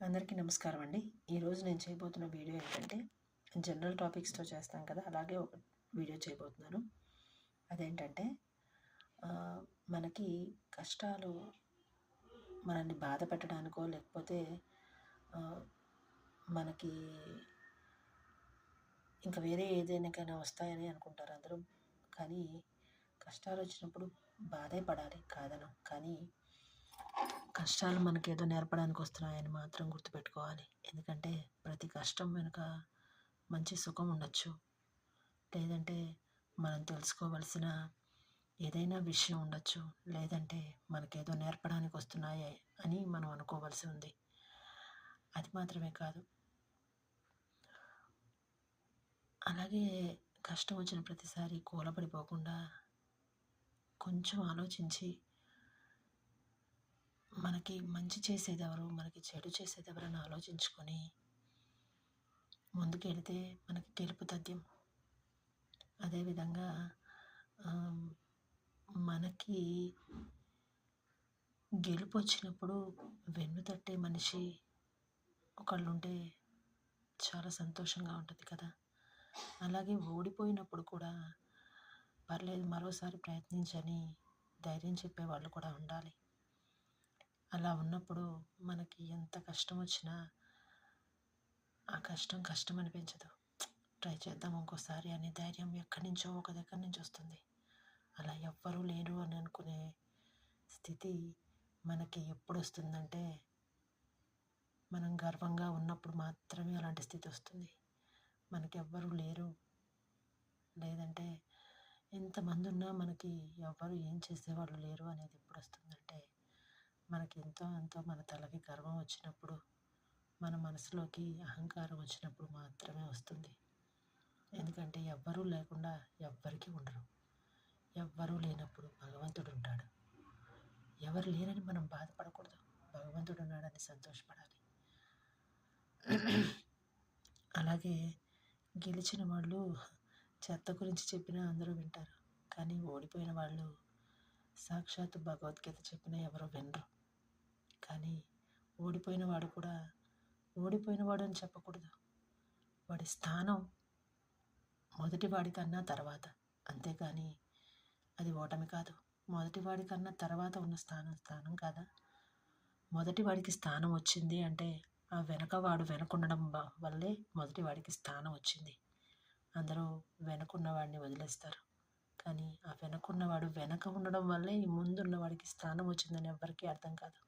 అందరికీ నమస్కారం అండి. ఈరోజు నేను చేయబోతున్న వీడియో ఏంటంటే జనరల్ టాపిక్స్‌తో చేస్తాం కదా! అలాగే ఒక వీడియో చేయబోతున్నాను. అదేంటంటే మనకి కష్టాలు మనల్ని బాధ పెట్టడానికో లేకపోతే మనకి ఇంకా వేరే ఏదేనికైనా వస్తాయని అనుకుంటారు అందరూ. కానీ కష్టాలు వచ్చినప్పుడు బాధే పడాలి కాదనం. కానీ కష్టాలు మనకేదో నేర్పడానికి వస్తున్నాయని మాత్రం గుర్తుపెట్టుకోవాలి. ఎందుకంటే ప్రతి కష్టం వెనుక మంచి సుఖం ఉండొచ్చు. లేదంటే మనం తెలుసుకోవలసిన ఏదైనా విషయం ఉండొచ్చు. లేదంటే మనకేదో నేర్పడానికి వస్తున్నాయి అని మనం అనుకోవలసి ఉంది. అది మాత్రమే కాదు, అలాగే కష్టం వచ్చిన ప్రతిసారి కూలపడిపోకుండా కొంచెం ఆలోచించి మనకి మంచి చేసేదెవరు, మనకి చెడు చేసేదెవరని ఆలోచించుకొని ముందుకెళితే మనకి గెలుపు తథ్యం. అదేవిధంగా మనకి గెలుపు వచ్చినప్పుడు వెన్ను తట్టే మనిషి ఒకళ్ళుంటే చాలా సంతోషంగా ఉంటుంది కదా. అలాగే ఓడిపోయినప్పుడు కూడా పర్లేదు మరోసారి ప్రయత్నించని ధైర్యం చెప్పేవాళ్ళు కూడా ఉండాలి. అలా ఉన్నప్పుడు మనకి ఎంత కష్టం వచ్చినా ఆ కష్టం కష్టం అనిపించదు. ట్రై చేద్దాం ఇంకోసారి అనే ధైర్యం ఎక్కడి నుంచో ఒక దగ్గర నుంచి వస్తుంది. అలా ఎవ్వరూ లేరు అని అనుకునే స్థితి మనకి ఎప్పుడు వస్తుందంటే మనం గర్వంగా ఉన్నప్పుడు మాత్రమే అలాంటి స్థితి వస్తుంది. మనకెవ్వరూ లేరు, లేదంటే ఎంతమంది ఉన్నా మనకి ఎవ్వరు ఏం చేసేవాళ్ళు లేరు అనేది ఎప్పుడు వస్తుందంటే మనకి ఎంతో మన తలకి గర్వం వచ్చినప్పుడు, మన మనసులోకి అహంకారం వచ్చినప్పుడు మాత్రమే వస్తుంది. ఎందుకంటే ఎవ్వరూ లేకుండా ఎవ్వరికీ ఉండరు. ఎవ్వరూ లేనప్పుడు భగవంతుడు ఉంటాడు. ఎవరు లేరని మనం బాధపడకూడదు, భగవంతుడు ఉన్నాడని సంతోషపడాలి. అలాగే గెలిచిన వాళ్ళు చెత్త గురించి చెప్పినా అందరూ వింటారు. కానీ ఓడిపోయిన వాళ్ళు సాక్షాత్తు భగవద్గీత చెప్పినా ఎవరో వినరు. కానీ ఓడిపోయిన వాడు కూడా ఓడిపోయినవాడు అని చెప్పకూడదు. వాడి స్థానం మొదటివాడి కన్నా తర్వాత, అంతేకాని అది ఓటమి కాదు. మొదటివాడి కన్నా తర్వాత ఉన్న స్థానం కాదా. మొదటివాడికి స్థానం వచ్చింది అంటే ఆ వెనకవాడు వెనకుండడం వల్లే మొదటివాడికి స్థానం వచ్చింది. అందరూ వెనకున్న వాడిని వదిలేస్తారు. కానీ ఆ వెనకున్నవాడు వెనక ఉండడం వల్లే ఈ ముందున్న వాడికి స్థానం వచ్చిందని ఎవ్వరికీ అర్థం కాదు.